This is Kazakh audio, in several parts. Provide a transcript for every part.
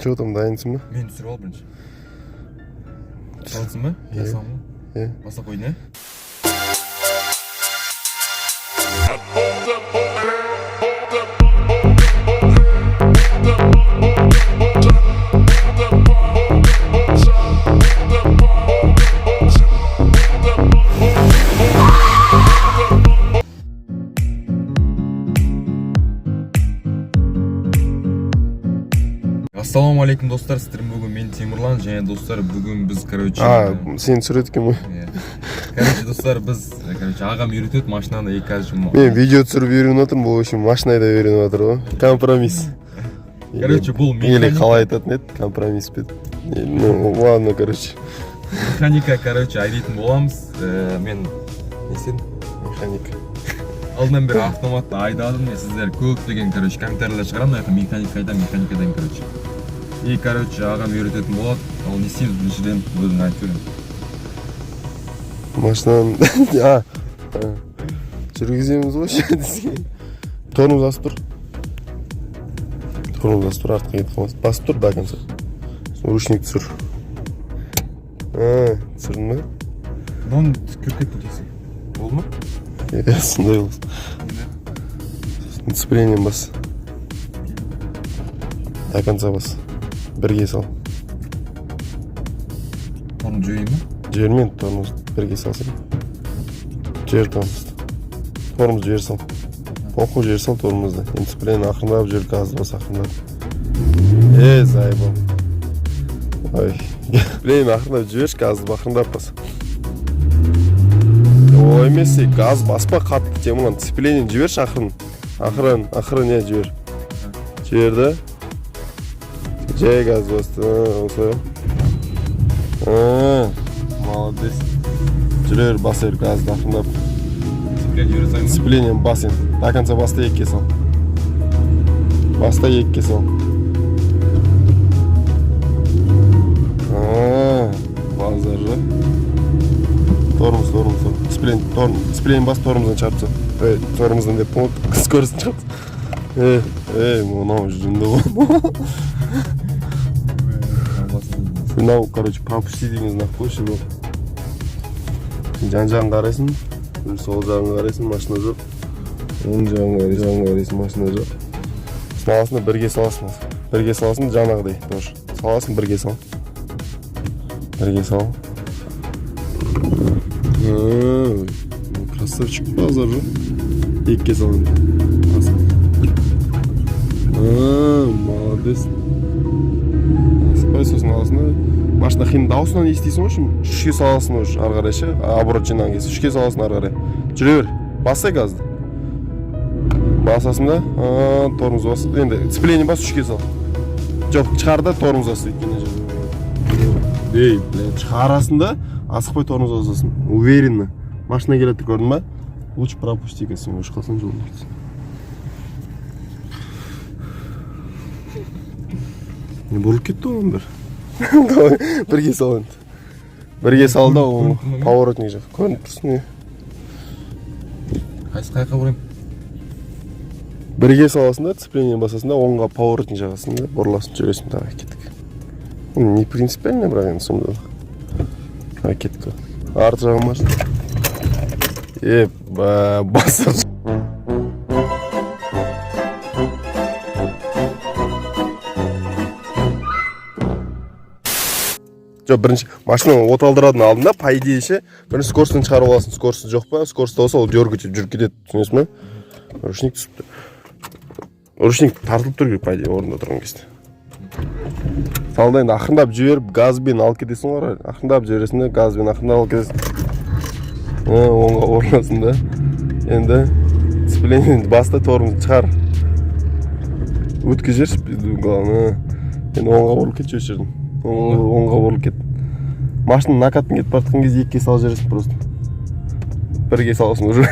Че там, дайынсың ба? Мен түсіріп ал бірінші. Салсың ба? Жасамын ба? Баса қой, не? Ассалаумалейкум достар, сіздер бүгін мен Темірлан және достар бүгін біз сен түсіреді екен ғой. Достар біз ағам үйретеді машинаны мен видео түсіріп үйреніп отырмын, бұл үшін машинада үйреніп жатыр ғой. Компромисс. Бұл или қалай айтатын еді, компромисс бет. Ладно, механика, айдайтын боламыз. Мен механика. Алдынан бері автоматты айдадым, сіздер көптеген комментарийлер шығарамын, механика айдам, И, ағам үйрететін болады, ол не істейміз біріншіден өзің айтып беремін. Машинаны жүргіземіз ғой, тормоз басып тұр. Артқа кетіп қалмасын. Басып тұр до конца. Ручник түсір. Түсірдің ба? Оны күркет бүтесің. Болды ма? Сондай болсын. Сцеплением бас. До конца бас. Бірге сал. Оны жөйін ба? Жібермен тормоз бірге салсын. Жібер тормозды. Тормоз жібер сал. Оқу жібер сал тормозды. Сцепление ақырындап жүр, газды бас ақырындап. Зайбом. Сцепление ақырындап жіберші, газды ақырындап бас. Ой емес, газ баспа қатты Темірлан. Сцепление жіберші ақырын жібер. Жіберді. Жай газ басты, осы. Молодец. Жүрер басыр газды ақырындап. Сцепление бас енді. До конца баста екке сал. Базар жа. Тормоз. Сцепление бас, тормоздан чарпса. Тормоздан деп помот, скоростын чарпса. Мынау жүрінді ғой. Мынау, пропусти деген знак қойшы бұл. Жан-жағын қарайсың, сол жағын қарайсың, машина жоқ. Оң жағын қарайсың, машина жоқ. Саласында бірге саласың, жанағыдай. Саласың, бірге сал. Красавчик базар жоқ. Екке салын. Молодец. Сосын аласында машина қиын даусынан естейсің ғой, үшке саласың ғой, ары қарай ше, оборот жинаған кез, үшке саласың ары қарай. Жүре бер, басай газды. Басасың да, тормоз бас. Енді сцепление бас, үшке сал. Жоқ, шығарда тормоз бас. Шығарасың да, асықпай тормоз басасың. Уверенно. Машина келеді көрдің ба? Лучше пропусти кәсің, өш қалсаң жол кетсің. Бұрылып кетті оған бір. Бірге сал енді. Бірге сал да ол поворотник жақ. Көрініп тұрсын. Қайқа бұрайым? Бірге саласың да, сцепление басасың да, оңға поворотник жағасың да, бұрыласың, жүресің да, кеттік. Не принципиально, бірақ енді сонда. Кеттік. Арты жағын машын. Басыр. Бірінші машинаны оталдырадың алдында, по идее ше, бірінші скоростын шығарып аласың, скоросты жоқ па, скоросты болса ол жүріп кетеді, түсінесің ба? Ручник түсіпті. Ручник тартылып тұр керек, по идее, орында тұрған кезде. Салда енді ақырындап жіберіп, газбен алып кетесің ғой, ақырындап жібересің да, газбен ақырындап алып кетесің. Оңға орнасың да. Енді сцепление баста тормозды шығар. Өткізерші, главное. Енді оңға орылып кетші өшірдің. Оңға орылып кет. Машина накаттың кетіп бартқан кезде екке сал жүресің просто. Бірге саласың уже.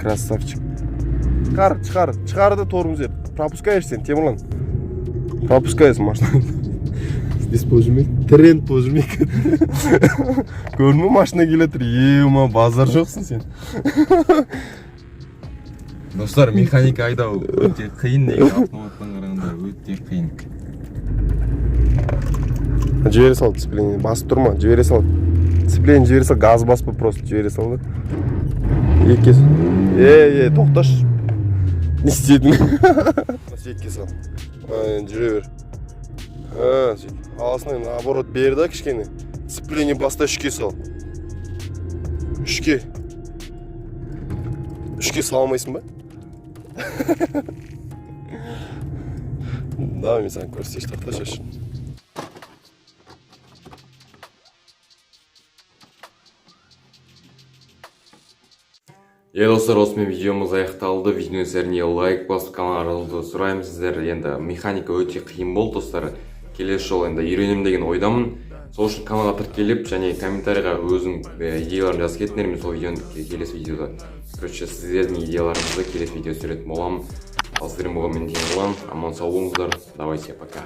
Красавчик. Шығарды тормоз ер. Пропускаешь сен, Темірлан. Пропускайсың машина. Здесь пожимек. Тренд пожимек. Көрдің ме, машина келетір. Базар жоқсың сен. Достар, механика айдау өте қиын, неге автоматтан қарағанда өте қиын. Жібере сал, сцепление басып тұрма, жібере сал. Сцепление жібере сал, газ баспа, просто жібере сал да. Екке сал. Тоқташ. Не істедің? Екке сал. Жүре бер. Аласына наоборот бер да кішкене. Сцепление баста үшке сал. Үшке салмайсың ба? Давай мен саған көрсетейін, тоқта шашын. Достар, осымен видеомыз аяқталды. Видеоны сіздеріне лайк басып каналға сұраймын. Сіздер енді механика өте қиын болды, достар. Келесі жолы енді үйренем деген ойдамын. Сол үшін каналға тіркеліп және комментарийға өзің идеяларын жазып кетіңдер. Мен сол видеоны келесі видеода сіздердің идеяларыңызды келесі видео түсіретін боламын. Ал сіздермен болған мен Теңіз Аман сау болыңыздар. Давайте, пока.